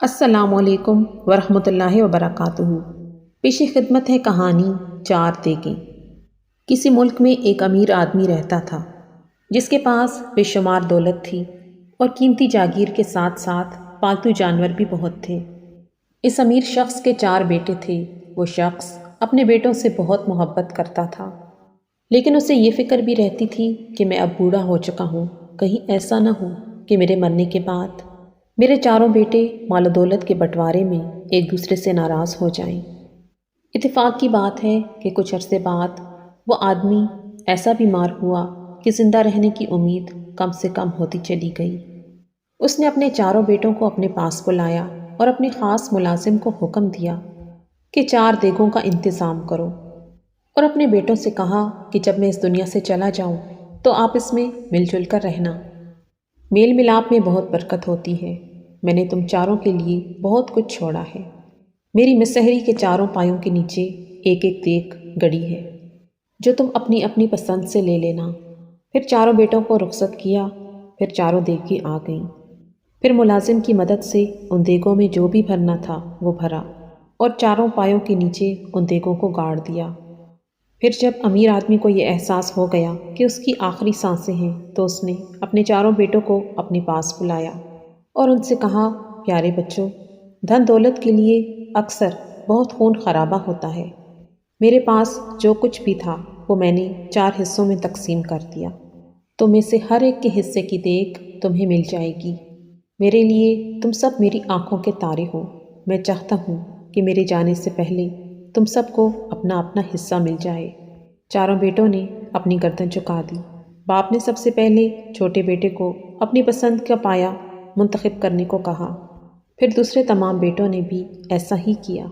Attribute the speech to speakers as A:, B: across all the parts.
A: السلام علیکم ورحمۃ اللہ وبرکاتہ۔ پیش خدمت ہے کہانی چار دیگیں۔ کسی ملک میں ایک امیر آدمی رہتا تھا جس کے پاس بے شمار دولت تھی اور قیمتی جاگیر کے ساتھ ساتھ پالتو جانور بھی بہت تھے۔ اس امیر شخص کے چار بیٹے تھے۔ وہ شخص اپنے بیٹوں سے بہت محبت کرتا تھا، لیکن اسے یہ فکر بھی رہتی تھی کہ میں اب بوڑھا ہو چکا ہوں، کہیں ایسا نہ ہو کہ میرے مرنے کے بعد میرے چاروں بیٹے مال و دولت کے بٹوارے میں ایک دوسرے سے ناراض ہو جائیں۔ اتفاق کی بات ہے کہ کچھ عرصے بعد وہ آدمی ایسا بیمار ہوا کہ زندہ رہنے کی امید کم سے کم ہوتی چلی گئی۔ اس نے اپنے چاروں بیٹوں کو اپنے پاس بلایا اور اپنے خاص ملازم کو حکم دیا کہ 4 دیگوں کا انتظام کرو، اور اپنے بیٹوں سے کہا کہ جب میں اس دنیا سے چلا جاؤں تو آپ اس میں مل جل کر رہنا۔ میل ملاپ میں بہت برکت ہوتی ہے۔ میں نے تم چاروں کے لیے بہت کچھ چھوڑا ہے۔ میری مسحری کے چاروں پایوں کے نیچے ایک ایک دیگ گڑی ہے جو تم اپنی اپنی پسند سے لے لینا۔ پھر چاروں بیٹوں کو رخصت کیا۔ پھر چاروں دیگیں آ گئیں۔ پھر ملازم کی مدد سے ان دیگوں میں جو بھی بھرنا تھا وہ بھرا اور چاروں پایوں کے نیچے ان دیگوں کو گاڑ دیا۔ پھر جب امیر آدمی کو یہ احساس ہو گیا کہ اس کی آخری سانسیں ہیں تو اس نے اپنے چاروں بیٹوں کو اپنے پاس بلایا اور ان سے کہا، پیارے بچوں، دھن دولت کے لیے اکثر بہت خون خرابہ ہوتا ہے۔ میرے پاس جو کچھ بھی تھا وہ میں نے 4 حصوں میں تقسیم کر دیا۔ تم میں سے ہر ایک کے حصے کی دیگ تمہیں مل جائے گی۔ میرے لیے تم سب میری آنکھوں کے تارے ہو۔ میں چاہتا ہوں کہ میرے جانے سے پہلے تم سب کو اپنا اپنا حصہ مل جائے۔ چاروں بیٹوں نے اپنی گردن جھکا دی۔ باپ نے سب سے پہلے چھوٹے بیٹے کو اپنی پسند کا پایا منتخب کرنے کو کہا۔ پھر دوسرے تمام بیٹوں نے بھی ایسا ہی کیا،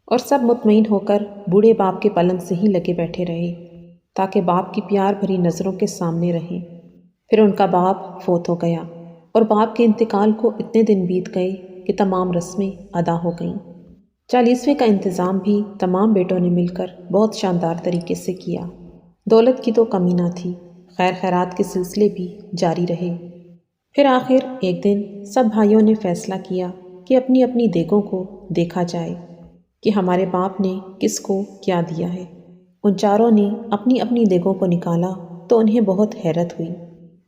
A: اور سب مطمئن ہو کر بوڑھے باپ کے پلنگ سے ہی لگے بیٹھے رہے تاکہ باپ کی پیار بھری نظروں کے سامنے رہیں۔ پھر ان کا باپ فوت ہو گیا اور باپ کے انتقال کو اتنے دن بیت گئے کہ تمام رسمیں ادا ہو گئیں۔ 40ویں کا انتظام بھی تمام بیٹوں نے مل کر بہت شاندار طریقے سے کیا۔ دولت کی تو کمی نہ تھی، خیر خیرات کے سلسلے بھی جاری رہے۔ پھر آخر ایک دن سب بھائیوں نے فیصلہ کیا کہ اپنی اپنی دیگوں کو دیکھا جائے کہ ہمارے باپ نے کس کو کیا دیا ہے۔ ان چاروں نے اپنی اپنی دیگوں کو نکالا تو انہیں بہت حیرت ہوئی،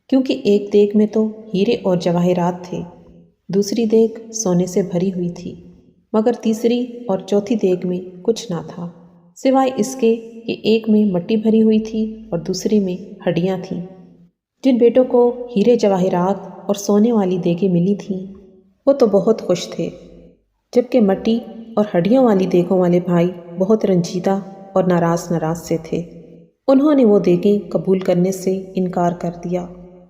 A: کیونکہ ایک دیگ میں تو ہیرے اور جواہرات تھے، دوسری دیگ سونے سے بھری ہوئی تھی، مگر تیسری اور چوتھی دیگ میں کچھ نہ تھا سوائے اس کے کہ ایک میں مٹی بھری ہوئی تھی اور دوسری میں ہڈیاں تھیں۔ جن بیٹوں کو ہیرے جواہرات اور سونے والی دیگیں ملی تھیں وہ تو بہت خوش تھے، جبکہ مٹی اور ہڈیوں والی دیگوں والے بھائی بہت رنجیدہ اور ناراض سے تھے۔ انہوں نے وہ دیگیں قبول کرنے سے انکار کر دیا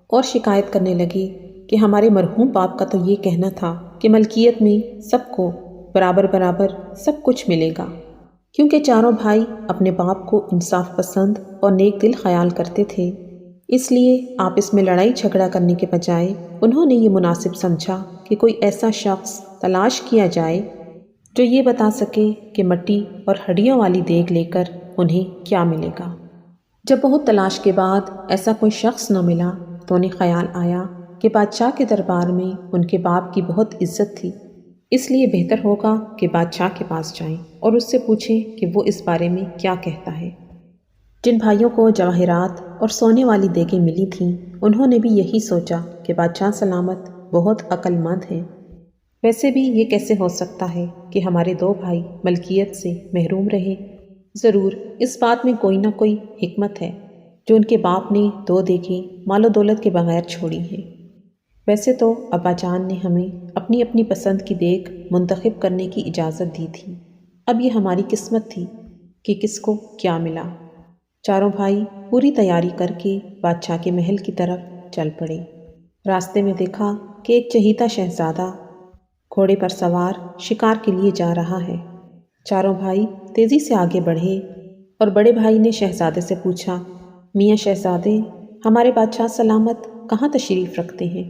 A: اور شکایت کرنے لگے کہ ہمارے مرحوم باپ کا تو یہ کہنا تھا کہ ملکیت میں سب کو برابر برابر سب کچھ ملے گا۔ کیونکہ چاروں بھائی اپنے باپ کو انصاف پسند اور نیک دل خیال کرتے تھے، اس لیے آپس میں لڑائی جھگڑا کرنے کے بجائے انہوں نے یہ مناسب سمجھا کہ کوئی ایسا شخص تلاش کیا جائے جو یہ بتا سکے کہ مٹی اور ہڈیوں والی دیگ لے کر انہیں کیا ملے گا۔ جب بہت تلاش کے بعد ایسا کوئی شخص نہ ملا تو انہیں خیال آیا کہ بادشاہ کے دربار میں ان کے باپ کی بہت عزت تھی، اس لیے بہتر ہوگا کہ بادشاہ کے پاس جائیں اور اس سے پوچھیں کہ وہ اس بارے میں کیا کہتا ہے۔ جن بھائیوں کو جواہرات اور سونے والی دیگیں ملی تھیں انہوں نے بھی یہی سوچا کہ بادشاہ سلامت بہت عقل مند ہیں، ویسے بھی یہ کیسے ہو سکتا ہے کہ ہمارے 2 بھائی ملکیت سے محروم رہے؟ ضرور اس بات میں کوئی نہ کوئی حکمت ہے جو ان کے باپ نے 2 دیگیں مال و دولت کے بغیر چھوڑی ہیں۔ ویسے تو ابا جان نے ہمیں اپنی اپنی پسند کی دیگ منتخب کرنے کی اجازت دی تھی، اب یہ ہماری قسمت تھی کہ کس کو کیا ملا۔ چاروں بھائی پوری تیاری کر کے بادشاہ کے محل کی طرف چل پڑے۔ راستے میں دیکھا کہ ایک چہیتا شہزادہ گھوڑے پر سوار شکار کے لیے جا رہا ہے۔ چاروں بھائی تیزی سے آگے بڑھے اور بڑے بھائی نے شہزادے سے پوچھا، میاں شہزادے، ہمارے بادشاہ سلامت کہاں تشریف رکھتے ہیں؟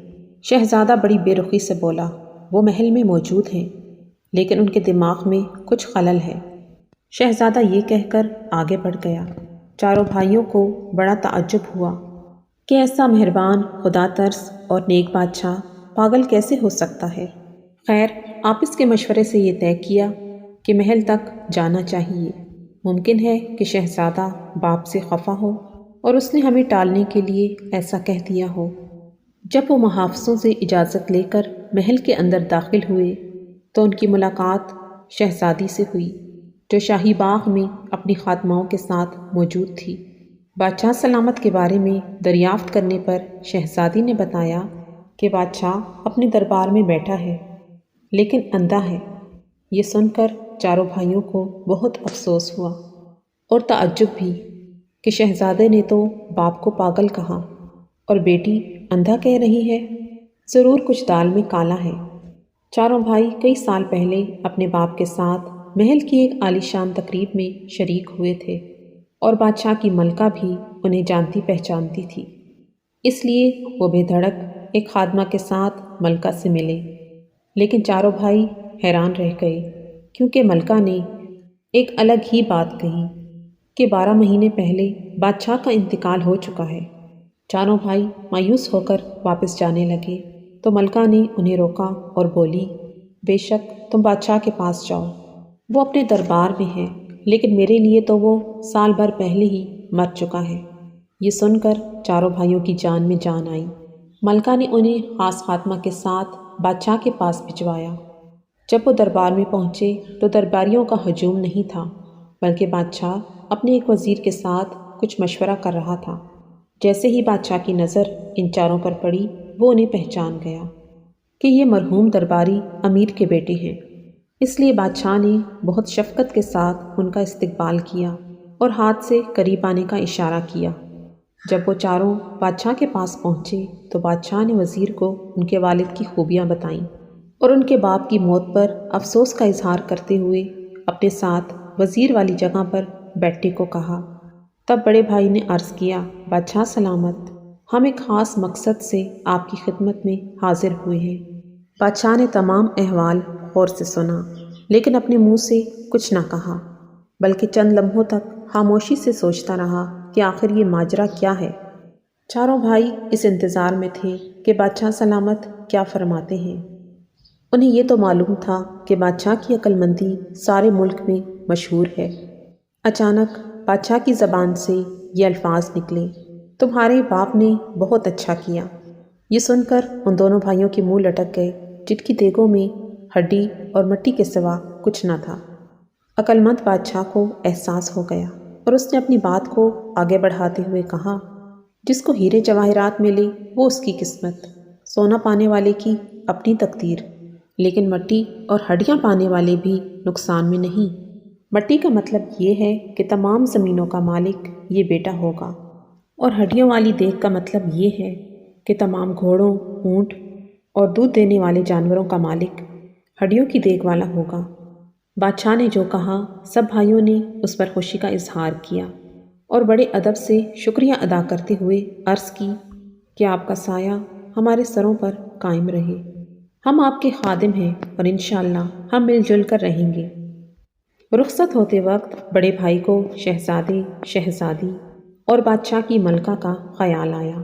A: شہزادہ بڑی بے رخی سے بولا، وہ محل میں موجود ہیں، لیکن ان کے دماغ میں کچھ خلل ہے۔ شہزادہ یہ کہہ کر آگے بڑھ گیا۔ چاروں بھائیوں کو بڑا تعجب ہوا کہ ایسا مہربان، خدا ترس اور نیک بادشاہ پاگل کیسے ہو سکتا ہے۔ خیر آپس کے مشورے سے یہ طے کیا کہ محل تک جانا چاہیے۔ ممکن ہے کہ شہزادہ باپ سے خفا ہو اور اس نے ہمیں ٹالنے کے لیے ایسا کہہ دیا ہو۔ جب وہ محافظوں سے اجازت لے کر محل کے اندر داخل ہوئے تو ان کی ملاقات شہزادی سے ہوئی، جو شاہی باغ میں اپنی خادماؤں کے ساتھ موجود تھی۔ بادشاہ سلامت کے بارے میں دریافت کرنے پر شہزادی نے بتایا کہ بادشاہ اپنے دربار میں بیٹھا ہے لیکن اندھا ہے۔ یہ سن کر چاروں بھائیوں کو بہت افسوس ہوا اور تعجب بھی کہ شہزادے نے تو باپ کو پاگل کہا اور بیٹی اندھا کہہ رہی ہے، ضرور کچھ دال میں کالا ہے۔ چاروں بھائی کئی سال پہلے اپنے باپ کے ساتھ محل کی ایک عالیشان تقریب میں شریک ہوئے تھے اور بادشاہ کی ملکہ بھی انہیں جانتی پہچانتی تھی، اس لیے وہ بے دھڑک ایک خادمہ کے ساتھ ملکہ سے ملے۔ لیکن چاروں بھائی حیران رہ گئے کیونکہ ملکہ نے ایک الگ ہی بات کہی کہ 12 مہینے پہلے بادشاہ کا انتقال ہو چکا ہے۔ چاروں بھائی مایوس ہو کر واپس جانے لگے تو ملکہ نے انہیں روکا اور بولی، بے شک تم بادشاہ کے پاس جاؤ، وہ اپنے دربار میں ہے، لیکن میرے لیے تو وہ سال بھر پہلے ہی مر چکا ہے۔ یہ سن کر چاروں بھائیوں کی جان میں جان آئی۔ ملکہ نے انہیں خاص خاتمہ کے ساتھ بادشاہ کے پاس بھجوایا۔ جب وہ دربار میں پہنچے تو درباریوں کا ہجوم نہیں تھا، بلکہ بادشاہ اپنے ایک وزیر کے ساتھ کچھ مشورہ کر رہا تھا۔ جیسے ہی بادشاہ کی نظر ان چاروں پر پڑی وہ انہیں پہچان گیا کہ یہ مرحوم درباری امیر کے بیٹے ہیں۔ اس لیے بادشاہ نے بہت شفقت کے ساتھ ان کا استقبال کیا اور ہاتھ سے قریب آنے کا اشارہ کیا۔ جب وہ چاروں بادشاہ کے پاس پہنچے تو بادشاہ نے وزیر کو ان کے والد کی خوبیاں بتائیں اور ان کے باپ کی موت پر افسوس کا اظہار کرتے ہوئے اپنے ساتھ وزیر والی جگہ پر بیٹھنے کو کہا۔ تب بڑے بھائی نے عرض کیا، بادشاہ سلامت، ہم ایک خاص مقصد سے آپ کی خدمت میں حاضر ہوئے ہیں۔ بادشاہ نے تمام احوال غور سے سنا لیکن اپنے منہ سے کچھ نہ کہا، بلکہ چند لمحوں تک خاموشی سے سوچتا رہا کہ آخر یہ ماجرا کیا ہے۔ چاروں بھائی اس انتظار میں تھے کہ بادشاہ سلامت کیا فرماتے ہیں۔ انہیں یہ تو معلوم تھا کہ بادشاہ کی عقل مندی سارے ملک میں مشہور ہے۔ اچانک بادشاہ کی زبان سے یہ الفاظ نکلے، تمہارے باپ نے بہت اچھا کیا۔ یہ سن کر ان دونوں بھائیوں کے منہ لٹک گئے جن کی دیگوں میں ہڈی اور مٹی کے سوا کچھ نہ تھا۔ عقل مند بادشاہ کو احساس ہو گیا اور اس نے اپنی بات کو آگے بڑھاتے ہوئے کہا، جس کو ہیرے جواہرات ملے وہ اس کی قسمت، سونا پانے والے کی اپنی تقدیر، لیکن مٹی اور ہڈیاں پانے والے بھی نقصان میں نہیں۔ مٹی کا مطلب یہ ہے کہ تمام زمینوں کا مالک یہ بیٹا ہوگا، اور ہڈیوں والی دیگ کا مطلب یہ ہے کہ تمام گھوڑوں، اونٹ اور دودھ دینے والے جانوروں کا مالک ہڈیوں کی دیگ والا ہوگا۔ بادشاہ نے جو کہا سب بھائیوں نے اس پر خوشی کا اظہار کیا اور بڑے ادب سے شکریہ ادا کرتے ہوئے عرض کی کہ آپ کا سایہ ہمارے سروں پر قائم رہے۔ ہم آپ کے خادم ہیں اور انشاءاللہ ہم مل جل کر رہیں گے۔ رخصت ہوتے وقت بڑے بھائی کو شہزادے، شہزادی اور بادشاہ کی ملکہ کا خیال آیا۔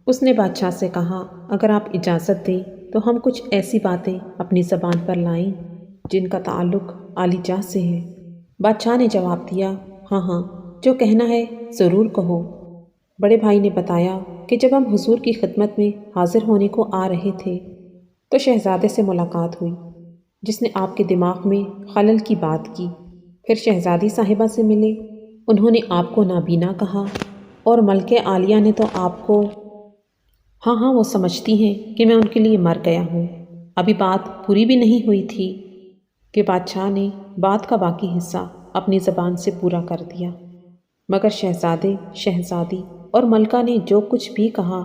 A: اس نے بادشاہ سے کہا، اگر آپ اجازت دیں تو ہم کچھ ایسی باتیں اپنی زبان پر لائیں جن کا تعلق عالی جاہ سے ہے۔ بادشاہ نے جواب دیا، ہاں ہاں، جو کہنا ہے ضرور کہو۔ بڑے بھائی نے بتایا کہ جب ہم حضور کی خدمت میں حاضر ہونے کو آ رہے تھے تو شہزادے سے ملاقات ہوئی جس نے آپ کے دماغ میں خلل کی بات کی۔ پھر شہزادی صاحبہ سے ملے، انہوں نے آپ کو نابینا کہا اور ملکہ عالیہ نے تو آپ کو ہاں وہ سمجھتی ہیں کہ میں ان کے لیے مر گیا ہوں۔ ابھی بات پوری بھی نہیں ہوئی تھی کہ بادشاہ نے بات کا باقی حصہ اپنی زبان سے پورا کر دیا، مگر شہزادے، شہزادی اور ملکہ نے جو کچھ بھی کہا،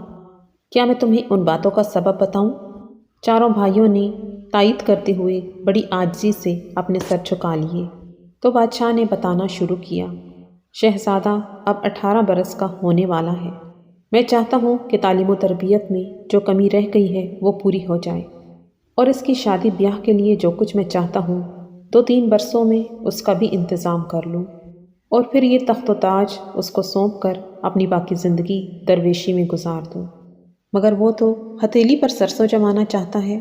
A: کیا میں تمہیں ان باتوں کا سبب بتاؤں؟ چاروں بھائیوں نے تائید کرتے ہوئے بڑی عاجزی سے اپنے سر جھکا لیے تو بادشاہ نے بتانا شروع کیا، شہزادہ اب 18 برس کا ہونے والا ہے۔ میں چاہتا ہوں کہ تعلیم و تربیت میں جو کمی رہ گئی ہے وہ پوری ہو جائے، اور اس کی شادی بیاہ کے لیے جو کچھ میں چاہتا ہوں 2-3 برسوں میں اس کا بھی انتظام کر لوں، اور پھر یہ تخت و تاج اس کو سونپ کر اپنی باقی زندگی درویشی میں گزار دوں۔ مگر وہ تو ہتھیلی پر سرسوں جمانا چاہتا ہے۔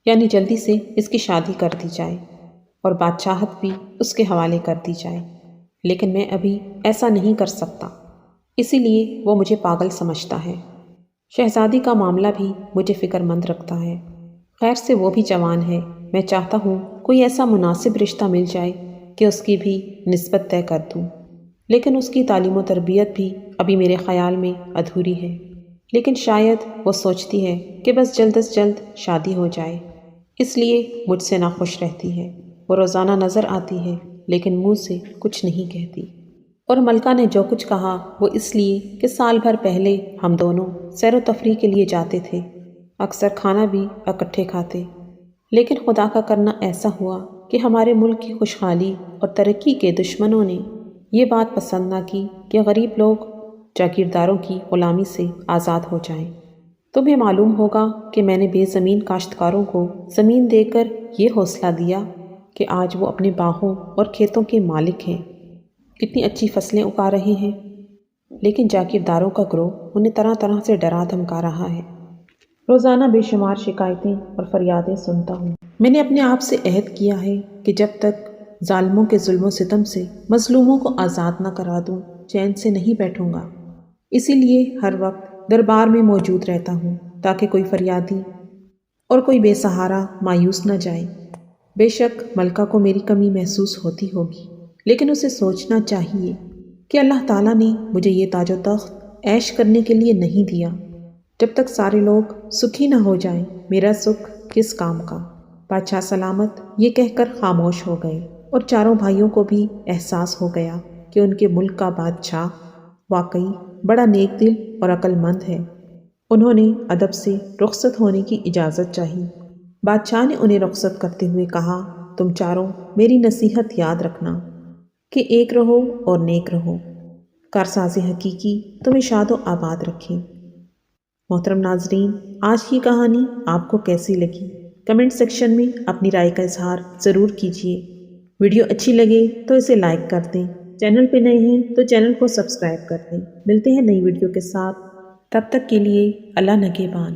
A: یعنی جلدی سے اس کی شادی کر دی جائے اور بادشاہت بھی اس کے حوالے کر دی جائے، لیکن میں ابھی ایسا نہیں کر سکتا، اسی لیے وہ مجھے پاگل سمجھتا ہے۔ شہزادی کا معاملہ بھی مجھے فکر مند رکھتا ہے۔ خیر سے وہ بھی جوان ہے، میں چاہتا ہوں کوئی ایسا مناسب رشتہ مل جائے کہ اس کی بھی نسبت طے کر دوں، لیکن اس کی تعلیم و تربیت بھی ابھی میرے خیال میں ادھوری ہے۔ لیکن شاید وہ سوچتی ہے کہ بس جلد از جلد شادی ہو جائے، اس لیے مجھ سے ناخوش رہتی ہے۔ وہ روزانہ نظر آتی ہے لیکن منہ سے کچھ نہیں کہتی، اور ملکہ نے جو کچھ کہا وہ اس لیے کہ سال بھر پہلے ہم دونوں سیر و تفریح کے لیے جاتے تھے، اکثر کھانا بھی اکٹھے کھاتے، لیکن خدا کا کرنا ایسا ہوا کہ ہمارے ملک کی خوشحالی اور ترقی کے دشمنوں نے یہ بات پسند نہ کی کہ غریب لوگ جاگیرداروں کی غلامی سے آزاد ہو جائیں۔ تمہیں معلوم ہوگا کہ میں نے بے زمین کاشتکاروں کو زمین دے کر یہ حوصلہ دیا کہ آج وہ اپنے باغوں اور کھیتوں کے مالک ہیں، کتنی اچھی فصلیں اگا رہے ہیں، لیکن جاگیرداروں کا گروہ انہیں طرح طرح سے ڈرا دھمکا رہا ہے۔ روزانہ بے شمار شکایتیں اور فریادیں سنتا ہوں۔ میں نے اپنے آپ سے عہد کیا ہے کہ جب تک ظالموں کے ظلم و ستم سے مظلوموں کو آزاد نہ کرا دوں چین سے نہیں بیٹھوں گا، اسی لیے ہر وقت دربار میں موجود رہتا ہوں تاکہ کوئی فریادی اور کوئی بے سہارا مایوس نہ جائے۔ بے شک ملکہ کو میری کمی محسوس ہوتی ہوگی، لیکن اسے سوچنا چاہیے کہ اللہ تعالیٰ نے مجھے یہ تاج و تخت عیش کرنے کے لیے نہیں دیا۔ جب تک سارے لوگ سکھی نہ ہو جائیں میرا سکھ کس کام کا۔ بادشاہ سلامت یہ کہہ کر خاموش ہو گئے، اور چاروں بھائیوں کو بھی احساس ہو گیا کہ ان کے ملک کا بادشاہ واقعی بڑا نیک دل اور عقل مند ہے۔ انہوں نے ادب سے رخصت ہونے کی اجازت چاہی۔ بادشاہ نے انہیں رخصت کرتے ہوئے کہا، تم چاروں میری نصیحت یاد رکھنا کہ ایک رہو اور نیک رہو۔ کارساز حقیقی تمہیں شاد و آباد رکھیں۔ محترم ناظرین، آج کی کہانی آپ کو کیسی لگی؟ کمنٹ سیکشن میں اپنی رائے کا اظہار ضرور کیجیے۔ ویڈیو اچھی لگے تو اسے لائک کر دیں، چینل پہ نئے ہیں تو چینل کو سبسکرائب کر دیں۔ ملتے ہیں نئی ویڈیو کے ساتھ، تب تک کے لیے اللہ نگہبان۔